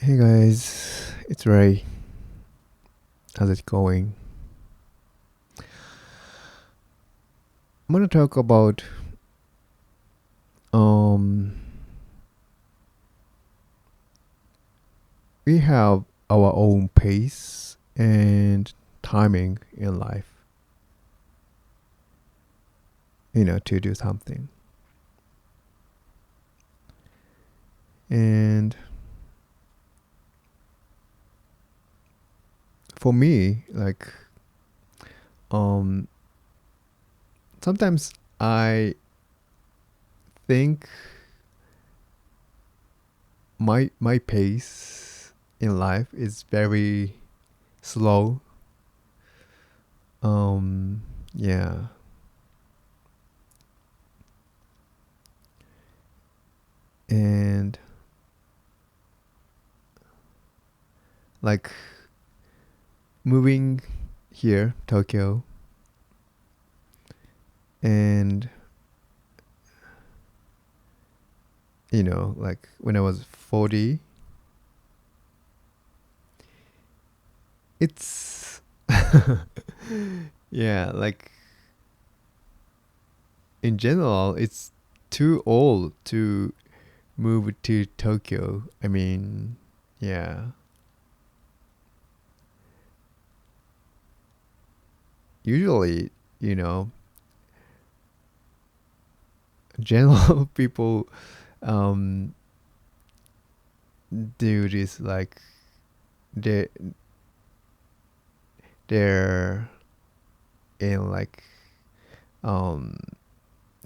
Hey guys, it's Ray. How's it going? I'm gonna talk about um we have our own pace and timing in life, to do something. And for me, um sometimes I think my pace in life is very slow. Yeah. And like moving here, Tokyo, and like when I was 40, it's yeah, like in general, it's too old to move to Tokyo. I mean, yeah, usually, you know, general people um do this like they they're in like um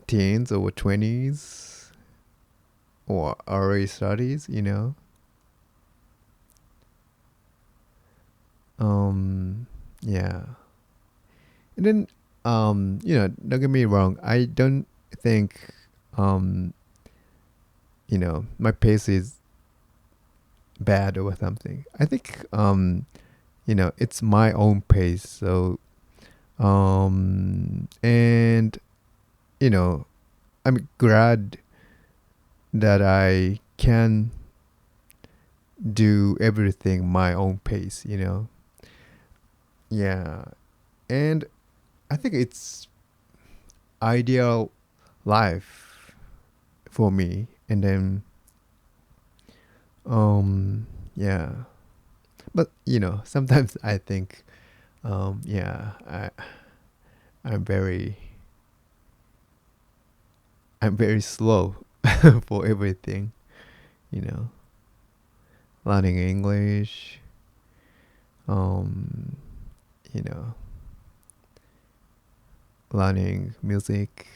teens or 20s or early 30s. um yeah. And then don't get me wrong, I don't think um my pace is bad or something. I think it's my own pace. So and you know I'm glad that I can do everything my own pace. Yeah. And I think it's ideal life for me. And then yeah. But sometimes I think yeah, I'm very I'm very slow for everything, you know. Learning English, um, you know, learning music.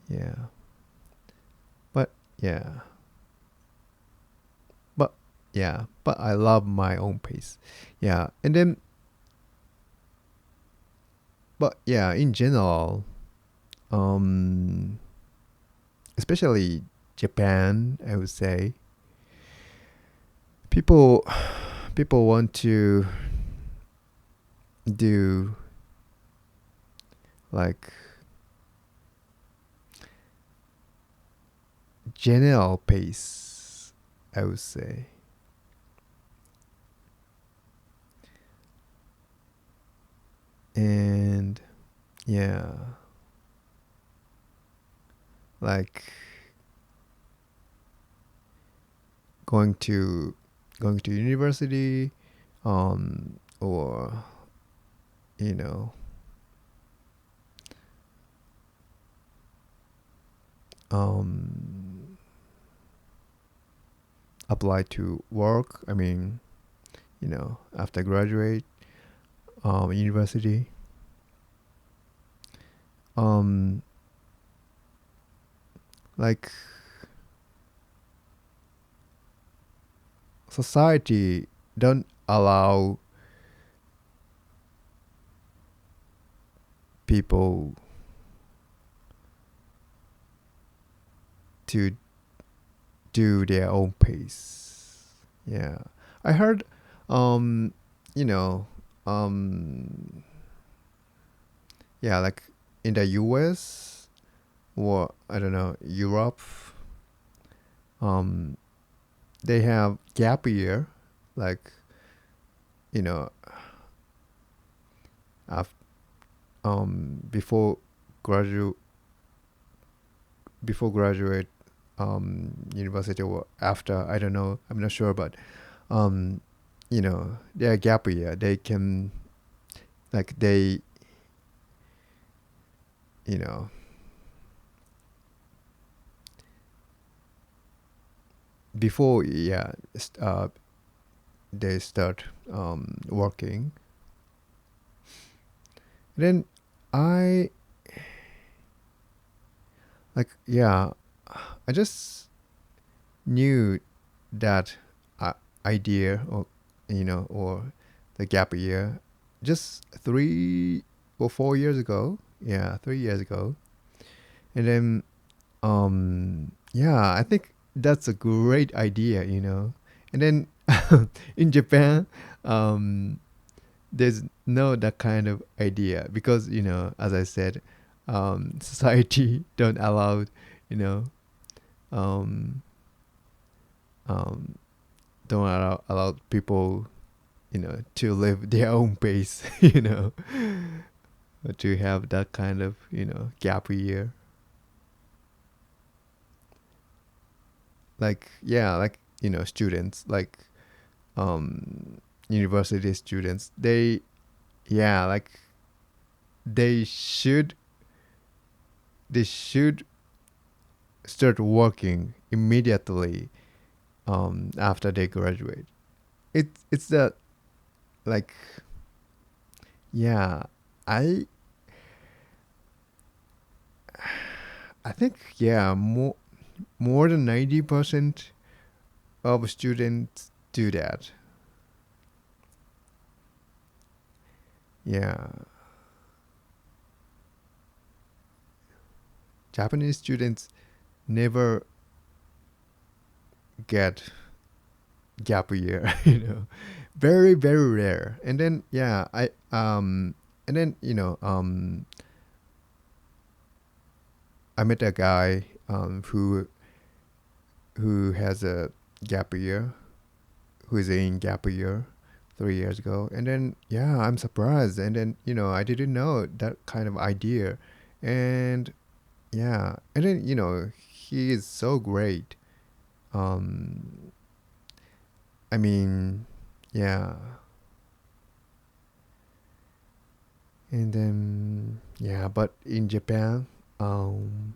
Yeah. But yeah. But yeah, but I love my own pace. Yeah. And then but yeah, in general, um especially Japan, I would say, people people want to do like general pace, I would say. And yeah, like going to going to university, or you know um apply to work. I mean, after graduate university, um like society don't allow people to do their own pace. Yeah. I heard um you know um yeah, like in the US or I don't know, Europe, um, they have gap year, like you know, af- before graduate graduate university or after, I don't know, I'm not sure, but um, their gap year, they can, like you know before, they start working. Then I like yeah I just knew that uh, idea, or the gap year, just 3 or 4 years ago. Yeah, 3 years ago. And then I think that's a great idea. And then in Japan, um there's no that kind of idea because, as I said, society don't allow, you know um um don't allow people, to live their own pace, to have that kind of, gap year. Like, yeah, like, students, like, university students, like, they should, they should start working immediately, after they graduate. It's that, like, yeah, I I think, yeah, more than 90% of students do that. Yeah, Japanese students never get gap year, very very rare. And then, and then, I met a guy, who has a gap year, who is in gap year 3 years ago. And then, yeah, I'm surprised. And then, I didn't know that kind of idea. And yeah, and then, he is so great. um I mean, yeah. And then, yeah, but in Japan, um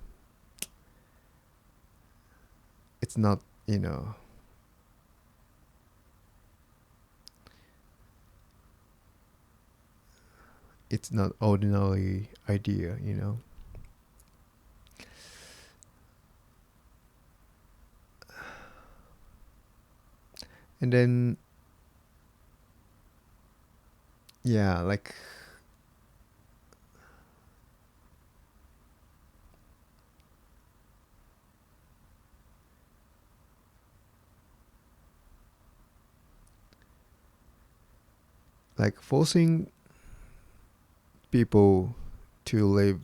it's not, you know it's not ordinary idea. And then, yeah, like, forcing people to live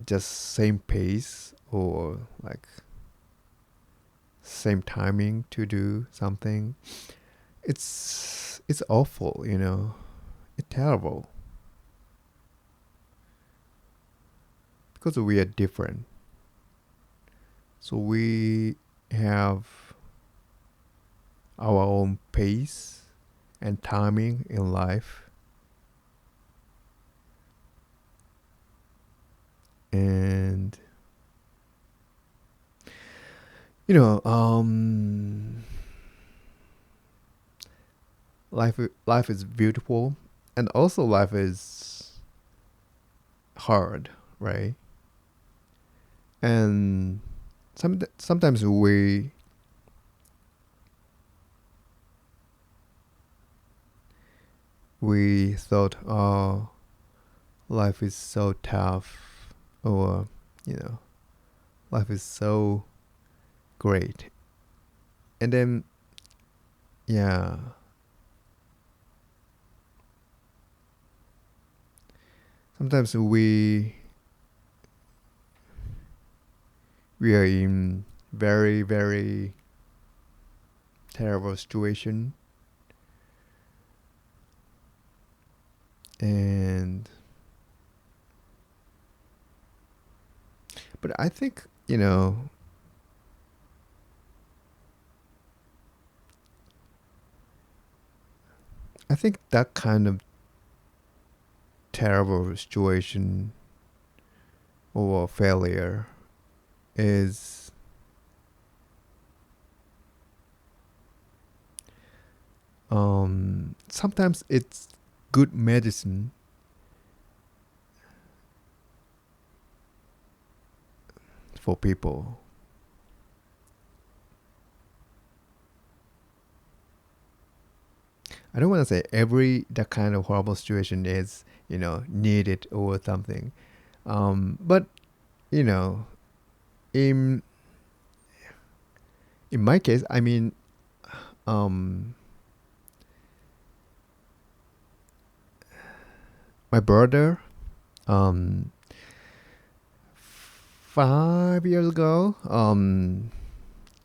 just same pace, or like same timing to do something, it's awful. It's terrible because we are different. So we have our own pace and timing in life. And, you know um life is beautiful, and also life is hard, right? And sometimes we thought, oh, life is so tough, or, you know life is so great. And then, yeah, sometimes we we are in very, very terrible situation. And but I think, I think that kind of terrible situation or failure is sometimes it's good medicine for people. I don't want to say every that kind of horrible situation is, needed or something. But you know, in my case, I mean, um, my brother, um, 5 years ago,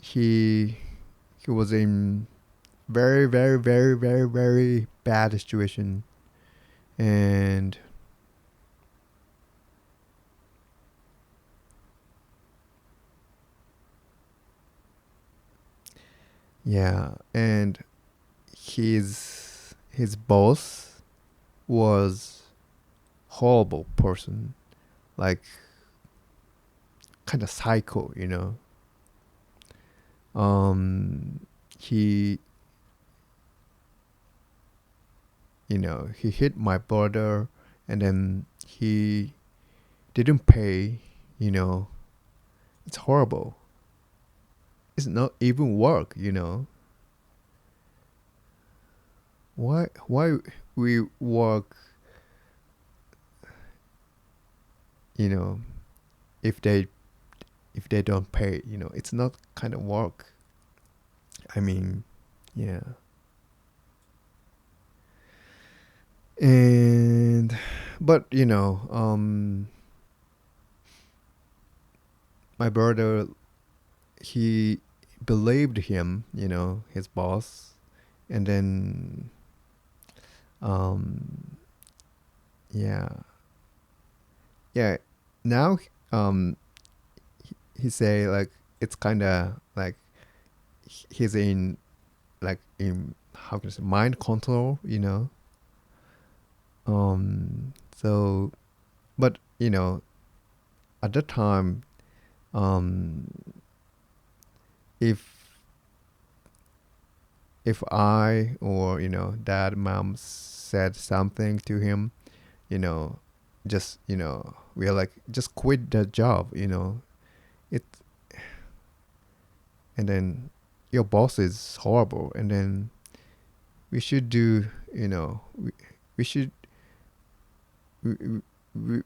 he he was in very, very, very, very, very bad situation, and yeah, and his boss was horrible person, like kind of psycho, he he hit my brother, and then he didn't pay. you know it's horrible. It's not even work. Why we work, you know if they don't pay. It's not kind of work. I mean, yeah. And but my brother, he believed him, his boss, and then um yeah, yeah. Now he say like it's kind of like he's in, like, in, how can I say, mind control. So, but at the time, um if I, or dad, mom said something to him, you know just, we are like, just quit that job. It And then your boss is horrible, and then we should do, we should we,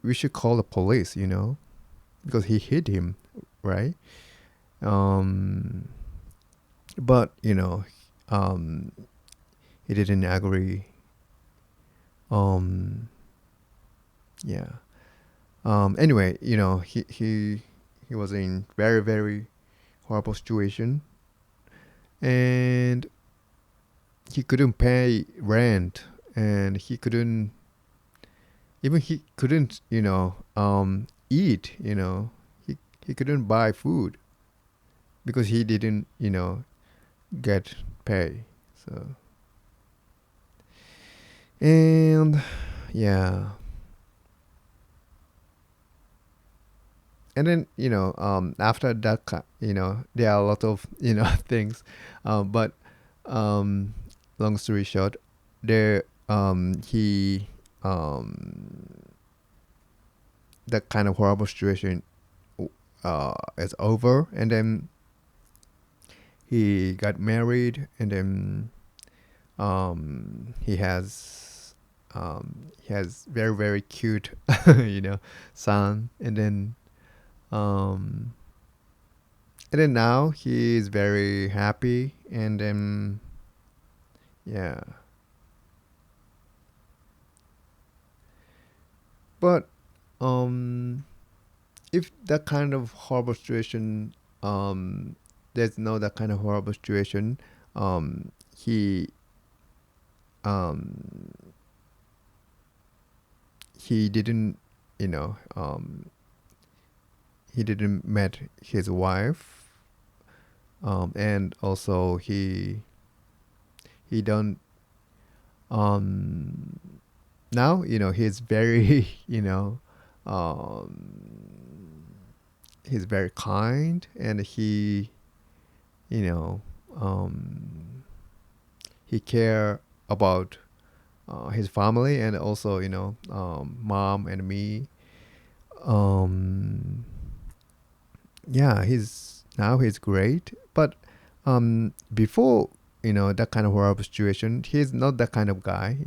we should call the police, because he hit him, right? um but um he didn't agree. um yeah. Anyway, he was in very, very horrible situation, and he couldn't pay rent, and he couldn't, eat. He couldn't buy food because he didn't, get pay. So, and yeah. And then, after that, there are a lot of, things. But um long story short, there he that kind of horrible situation is over, and then he got married, and then he has very, very cute son, um and then now he is very happy, and then yeah. But um if that kind of horrible situation, um, there's no that kind of horrible situation, he um, he didn't, you know, he didn't met his wife, and also he don't um now he's very um he's very kind, and you know um he care about his family, and also mom and me. um yeah, he's great, but before that kind of horrible situation, he's not that kind of guy.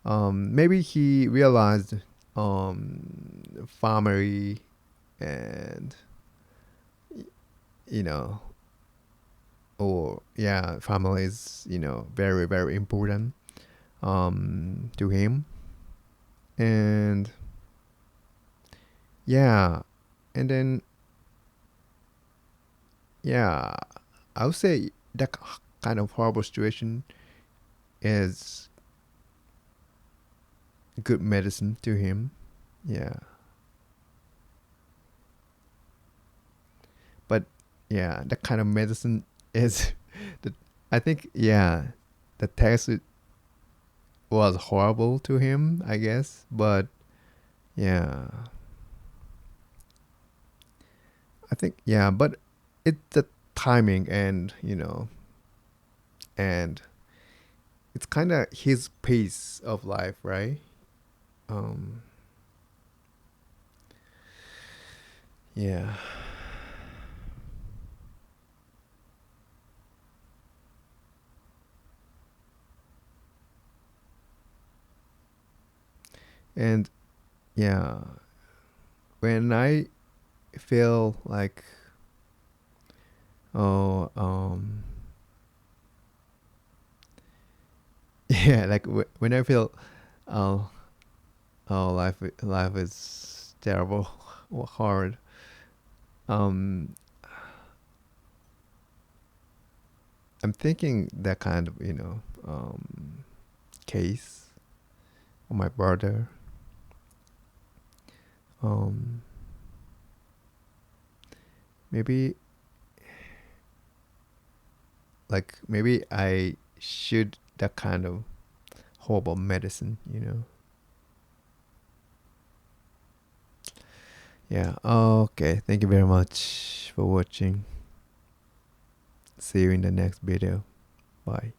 Maybe he realized family, and you know or yeah, family is very very important to him. And yeah, and then yeah, I would say that kind of horrible situation is good medicine to him. Yeah, but yeah, that kind of medicine is the I think, yeah, the test was horrible to him, I guess. But yeah, I think, yeah, but it's the timing, and and it's kind of his pace of life, right? Um, yeah, and yeah, when I feel like, oh, yeah, like when I feel, oh, oh, life is terrible, hard. Um, I'm thinking that kind of case of my brother. Um, maybe maybe I should that kind of horrible medicine. Yeah. Okay. Thank you very much for watching. See you in the next video. Bye.